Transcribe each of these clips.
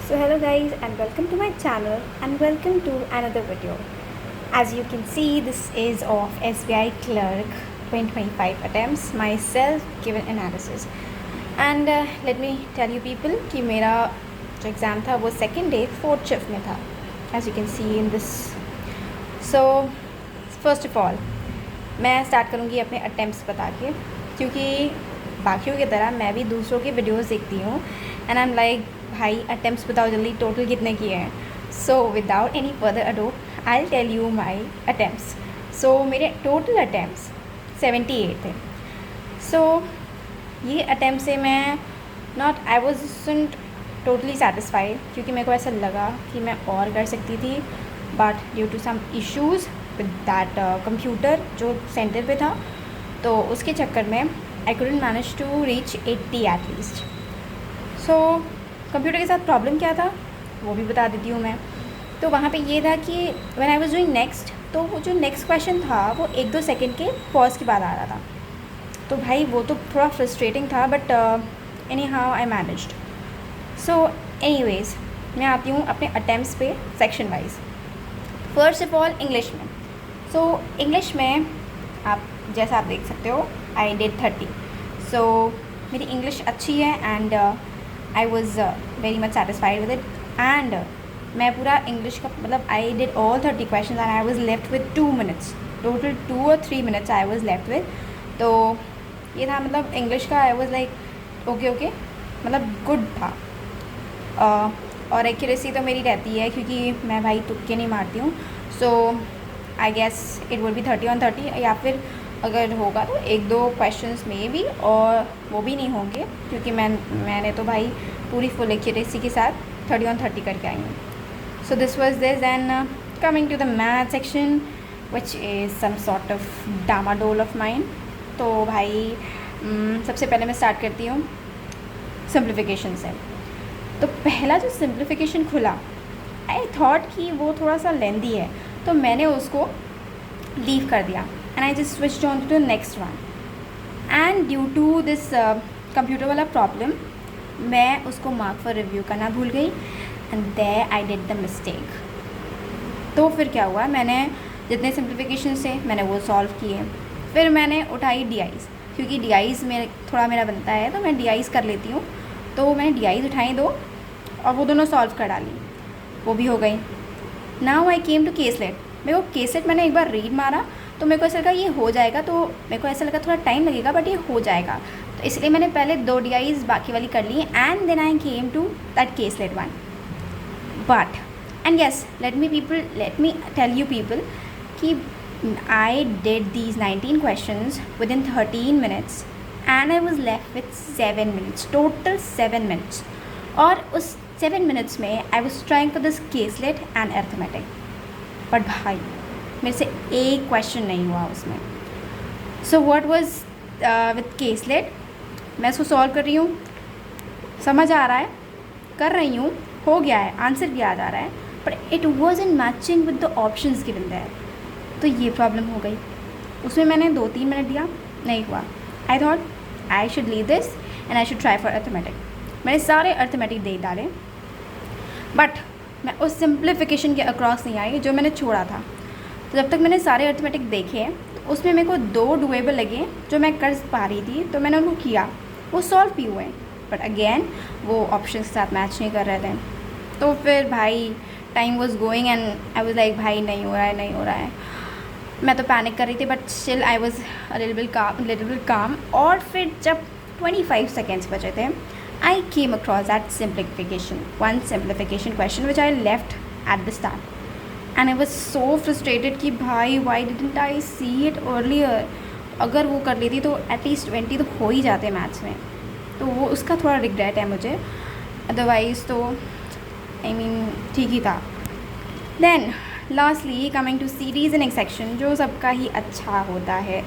So hello guys and welcome to my channel and welcome to another video. As you can see, this is of SBI Clerk 2025 attempts, my self-given analysis. And let me tell you people कि मेरा जो exam था वो second day 4th shift में था, as you can see in this. So first of all मैं start करूँगी अपने अटैम्प्ट्स बता के, क्योंकि बाकियों की तरह मैं भी दूसरों की वीडियोस देखती हूँ एंड आई एम लाइक भाई अटैम्प्ट्स बताओ जल्दी, टोटल कितने किए हैं. So without any further ado I will tell you my attempts. So मेरे टोटल अटैम्प्ट्स 78 थे. सो ये अटैम्प्ट से मैं आई वाज़न्ट टोटली सेटिस्फाइड, क्योंकि मेरे को ऐसा लगा कि मैं और कर सकती थी, but due to some issues with that computer जो सेंटर पे था, तो उसके चक्कर में I couldn't manage to reach 80 at least. So computer के साथ प्रॉब्लम क्या था वो भी बता देती हूँ मैं. तो वहाँ पे ये था कि when I was doing next, तो वो जो नेक्स्ट क्वेश्चन था वो 1-2 सेकंड के पॉज के बाद आ रहा था. तो भाई वो तो थोड़ा फ्रस्ट्रेटिंग था, but anyhow I managed. So anyways मैं आती हूँ अपने अटैम्प्ट्स पे section wise. First of all English में. सो इंग्लिश में जैसा आप देख सकते हो आई डिड 30. सो मेरी इंग्लिश अच्छी है and I was very much satisfied with it. And मैं पूरा इंग्लिश का मतलब I did all 30 question and I was left with 2 minutes. Total 2 or 3 minutes I was left with. तो ये था मतलब इंग्लिश का. आई वॉज़ लाइक ओके मतलब गुड था. और एक्यूरेसी तो मेरी रहती है क्योंकि मैं भाई तुक्के नहीं मारती हूँ. So I guess it would be 30 on 30, या फिर अगर होगा तो 1-2 क्वेश्चंस में भी, और वो भी नहीं होंगे क्योंकि मैंने तो भाई पूरी फुल एक्यूरेसी के साथ 30 on 30 करके आई हूँ. So this was this. And coming to the math section which is some sort of डामाडोल ऑफ माइंड. तो भाई सबसे पहले मैं स्टार्ट करती हूँ सिंप्लीफिकेशन से. तो पहला जो सिंप्लीफिकेशन खुला, आई थॉट कि वो थोड़ा सा लेंदी है, तो मैंने उसको लीव कर दिया and I just switched on to the next one. And due to this computer वाला प्रॉब्लम मैं उसको मार्क फॉर रिव्यू करना भूल गई and there I did the mistake. तो फिर क्या हुआ, मैंने जितने सिंप्लीफिकेशन से मैंने वो सॉल्व किए. फिर मैंने उठाई DIs, क्योंकि DIs में थोड़ा मेरा बनता है तो मैं DIs कर लेती हूँ. तो मैंने DIs उठाई 2 और वो दोनों सॉल्व कर डाली, वो भी हो गई. Now I came to caselet. मेरे को केसलेट मैंने एक बार रीड मारा तो मेरे को ऐसा लगा ये हो जाएगा, तो मेरे को ऐसा लगा थोड़ा टाइम लगेगा बट ये हो जाएगा. तो इसलिए मैंने पहले 2 DIs बाकी वाली कर ली and then I came to that caselet one. But and yes let me tell you people कि I did these 19 questions within 13 minutes and I was left with 7 minutes, total 7 minutes. और उस 7 minutes में I was trying for this caselet and arithmetic, but भाई मेरे से एक question नहीं हुआ उसमें. So what was with caselet, मैं इसको सॉल्व कर रही हूँ, समझ आ रहा है, कर रही हूँ, हो गया है, आंसर भी आ जा रहा है, but it wasn't matching with the options given there. तो ये प्रॉब्लम हो गई. उसमें मैंने 2-3 मिनट दिया, नहीं हुआ. I thought I should leave this and I should try for arithmetic. मैंने सारे अर्थमेटिक दे डाले, बट मैं उस सिंप्लीफिकेशन के अक्रॉस नहीं आई जो मैंने छोड़ा था. तो जब तक मैंने सारे अर्थमेटिक देखे तो उसमें मेरे को 2 डुएबल लगे जो मैं कर पा रही थी, तो मैंने उनको किया, वो सॉल्व भी हुए, बट अगेन वो ऑप्शन के साथ मैच नहीं कर रहे थे. तो फिर भाई time was going and I was like भाई नहीं हो रहा है. मैं तो पैनिक कर रही थी but still I was little bit काम. और फिर जब 25 सेकेंड्स बचे थे I came across that one simplification question which I left at the start, and I was so frustrated कि भाई why didn't I see it earlier. अगर वो कर लेती तो एटलीस्ट 20 तो हो ही जाते मैथ्स में. तो वो उसका थोड़ा रिग्रेट है मुझे, अदरवाइज़ तो आई मीन ठीक ही था. Then lastly coming to C reasoning section, जो सबका ही अच्छा होता है.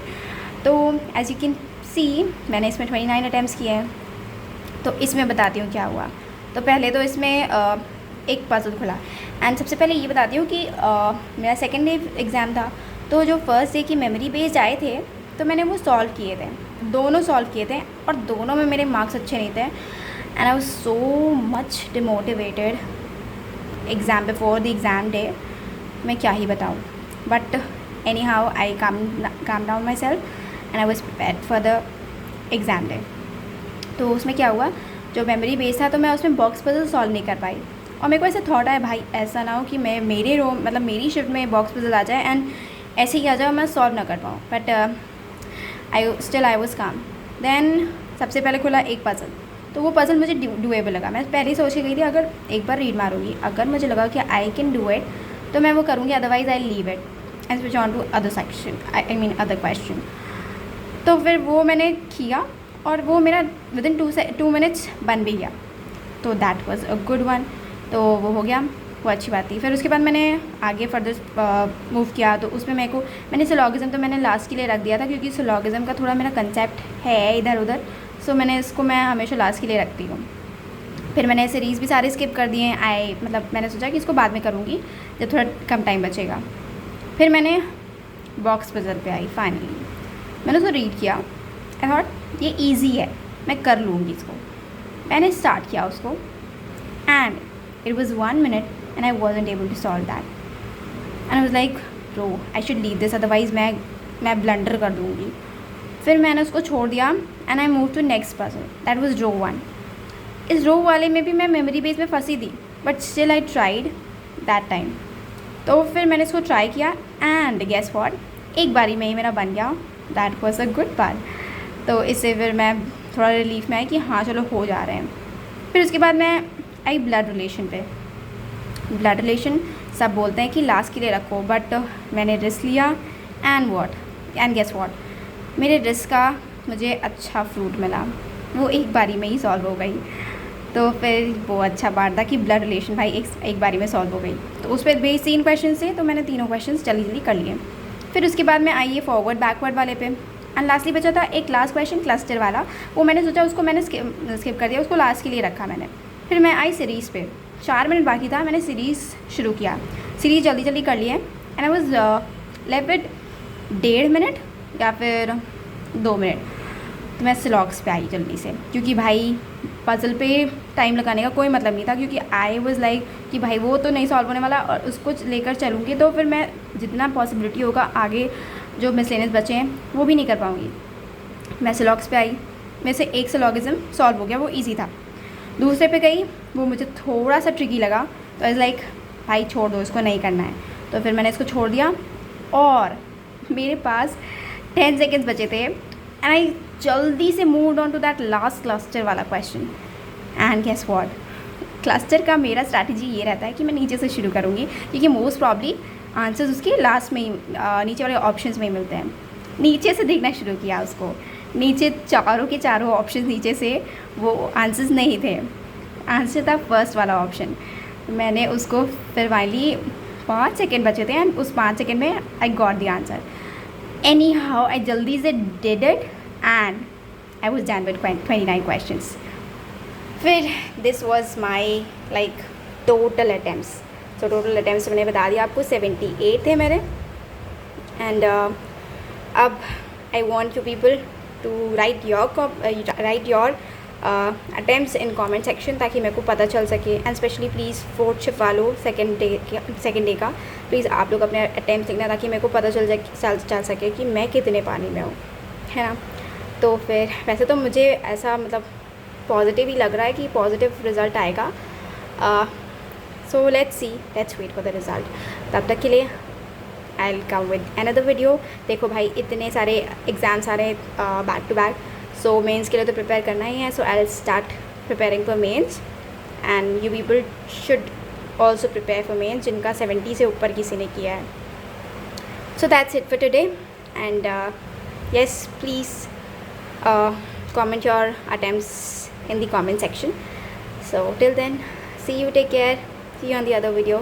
तो एज यू कैन सी मैंने इसमें 29 अटैम्प्ट्स किए हैं. तो इसमें बताती हूँ क्या हुआ. तो पहले तो इसमें एक पजल खुला. एंड सबसे पहले ये बताती हूँ कि मेरा सेकेंड डे एग्ज़ाम था, तो जो फर्स्ट डे की मेमोरी बेस्ड आए थे तो मैंने वो सॉल्व किए थे, दोनों सॉल्व किए थे, और दोनों में मेरे मार्क्स अच्छे नहीं थे. And I was so much demotivated exam before the exam day, मैं क्या ही बताऊँ. But anyhow I calm down my self and I was prepared for the exam day. तो उसमें क्या हुआ, जो मेमोरी बेस था तो मैं उसमें बॉक्स पजल सॉल्व नहीं कर पाई. और मेरे को ऐसा थॉट आया भाई ऐसा ना हो कि मैं मेरे रूम मतलब मेरी शिफ्ट में बॉक्स पजल आ जाए एंड ऐसे ही आ जाए और मैं सॉल्व ना कर पाऊँ. बट आई वॉज काम. देन सबसे पहले खुला एक पजल, तो वो पजल मुझे डूएबल लगा. मैं पहले ही सोच के गई थी अगर एक बार रीड मारूंगी, अगर मुझे लगा कि आई कैन डू इट तो मैं वो करूँगी, otherwise I leave it and switch on to other section, I mean other question. तो फिर वो मैंने किया और वो मेरा विदिन 2 मिनट्स बन भी गया. तो that was a good one. तो वो हो गया, वो अच्छी बात थी. फिर उसके बाद मैंने आगे फर्दर मूव किया. तो उसमें मैंने सिलोगिज़म तो मैंने लास्ट के लिए रख दिया था, क्योंकि सिलोगिज़म का थोड़ा मेरा कंसेप्ट है इधर उधर, सो मैंने इसको मैं हमेशा लास्ट के लिए रखती हूँ. फिर मैंने सीरीज़ भी सारे स्किप कर दिए. मतलब मैंने सोचा कि इसको बाद में करूँगी जब थोड़ा कम टाइम बचेगा. फिर मैंने बॉक्स पजल पे आई. फाइनली मैंने उसको रीड किया. आई थॉट ये ईजी है, मैं कर लूँगी इसको. मैंने स्टार्ट किया उसको and it was 1 minute and I wasn't able to solve that. And I was like bro I should leave this, otherwise मैं ब्लंडर कर दूँगी. फिर मैंने उसको छोड़ दिया and I move to next puzzle, that was row 1. इस रो वाले में भी मैं मेमोरी बेस में फंसी थी, but still I tried that time. तो फिर मैंने इसको ट्राई किया एंड गेस व्हाट, एक बारी में ही मेरा बन गया. That was a good part. तो इससे फिर मैं थोड़ा रिलीफ में आई कि हाँ चलो हो जा रहे हैं. फिर उसके बाद मैं आई ब्लड रिलेशन पे. ब्लड रिलेशन सब बोलते हैं कि लास्ट के लिए रखो, बट मैंने रिस्क लिया एंड गेस व्हाट, मेरे रिस्क का मुझे अच्छा फ्रूट मिला. वो एक बारी में ही सॉल्व हो गई. तो फिर वो अच्छा पार्ट था कि ब्लड रिलेशन भाई एक बारी में सॉल्व हो गई. तो उस पर बेस 3 क्वेश्चन थे, तो मैंने तीनों क्वेश्चन जल्दी कर लिए. फिर उसके बाद मैं आई ये फॉरवर्ड बैकवर्ड वाले पे एंड लास्टली बचा था एक लास्ट क्वेश्चन क्लस्टर वाला. वो मैंने सोचा उसको मैंने स्किप कर दिया, उसको लास्ट के लिए रखा मैंने. फिर मैं आई सीरीज़ पे. 4 मिनट बाकी था, मैंने सीरीज़ शुरू किया. सीरीज़ जल्दी कर लिए and I was left with 1.5 minute या फिर 2 मिनट. तो मैं सिलॉग्स पे आई जल्दी से, क्योंकि भाई पजल पे टाइम लगाने का कोई मतलब नहीं था, क्योंकि आई वाज लाइक कि भाई वो तो नहीं सॉल्व होने वाला और उसको लेकर चलूँगी तो फिर मैं जितना पॉसिबिलिटी होगा आगे जो मिसलेनियस बचे हैं वो भी नहीं कर पाऊँगी. मैं सिलॉग्स पे आई, मेरे से एक सिलॉगिज़म सॉल्व हो गया, वो ईजी था. दूसरे पे गई, वो मुझे थोड़ा सा ट्रिकी लगा, तो आई लाइक भाई छोड़ दो, इसको नहीं करना है. तो फिर मैंने इसको छोड़ दिया और मेरे पास 10 सेकेंड्स बचे थे एंड आई जल्दी से move on to that last cluster वाला question. And guess what, cluster का मेरा स्ट्रैटेजी ये रहता है कि मैं नीचे से शुरू करूँगी, क्योंकि मोस्ट प्रॉब्ली आंसर्स उसके लास्ट में ही नीचे वाले ऑप्शंस में ही मिलते हैं. नीचे से देखना शुरू किया उसको. नीचे चारों के चारों ऑप्शन नीचे से वो आंसर्स नहीं थे, आंसर था फर्स्ट वाला ऑप्शन. मैंने उसको फिर फाइनली 5 सेकेंड बचे थे एंड उस 5 सेकेंड में I got the answer. Anyhow I जल्दी से did it and I was done with 29 questions. फिर this was my like total attempts. So total attempts मैंने बता दिया आपको 78 थे मेरे. एंड अब I want you people to write your attempts in comment section, ताकि मेरे को पता चल सके. And specially please 4th shift वालों सेकेंड डे का प्लीज़ आप लोग अपने अटैम्प्ट्स लिखना, ताकि मेरे को पता चल सके कि मैं कितने पानी में हूँ, है ना. तो फिर वैसे तो मुझे ऐसा मतलब पॉजिटिव ही लग रहा है कि पॉजिटिव रिज़ल्ट आएगा. So let's wait for the result. तब तक के लिए I will come with another video. देखो भाई इतने सारे एग्ज़ाम्स आ रहे हैं back to back, so mains के लिए तो प्रिपेयर करना ही है. So I will start preparing for mains and you people should also prepare for mains जिनका 70 से ऊपर किसी ने किया है. So that's it for today and yes please comment your attempts in the comment section. So till then, see you, take care, see you on the other video.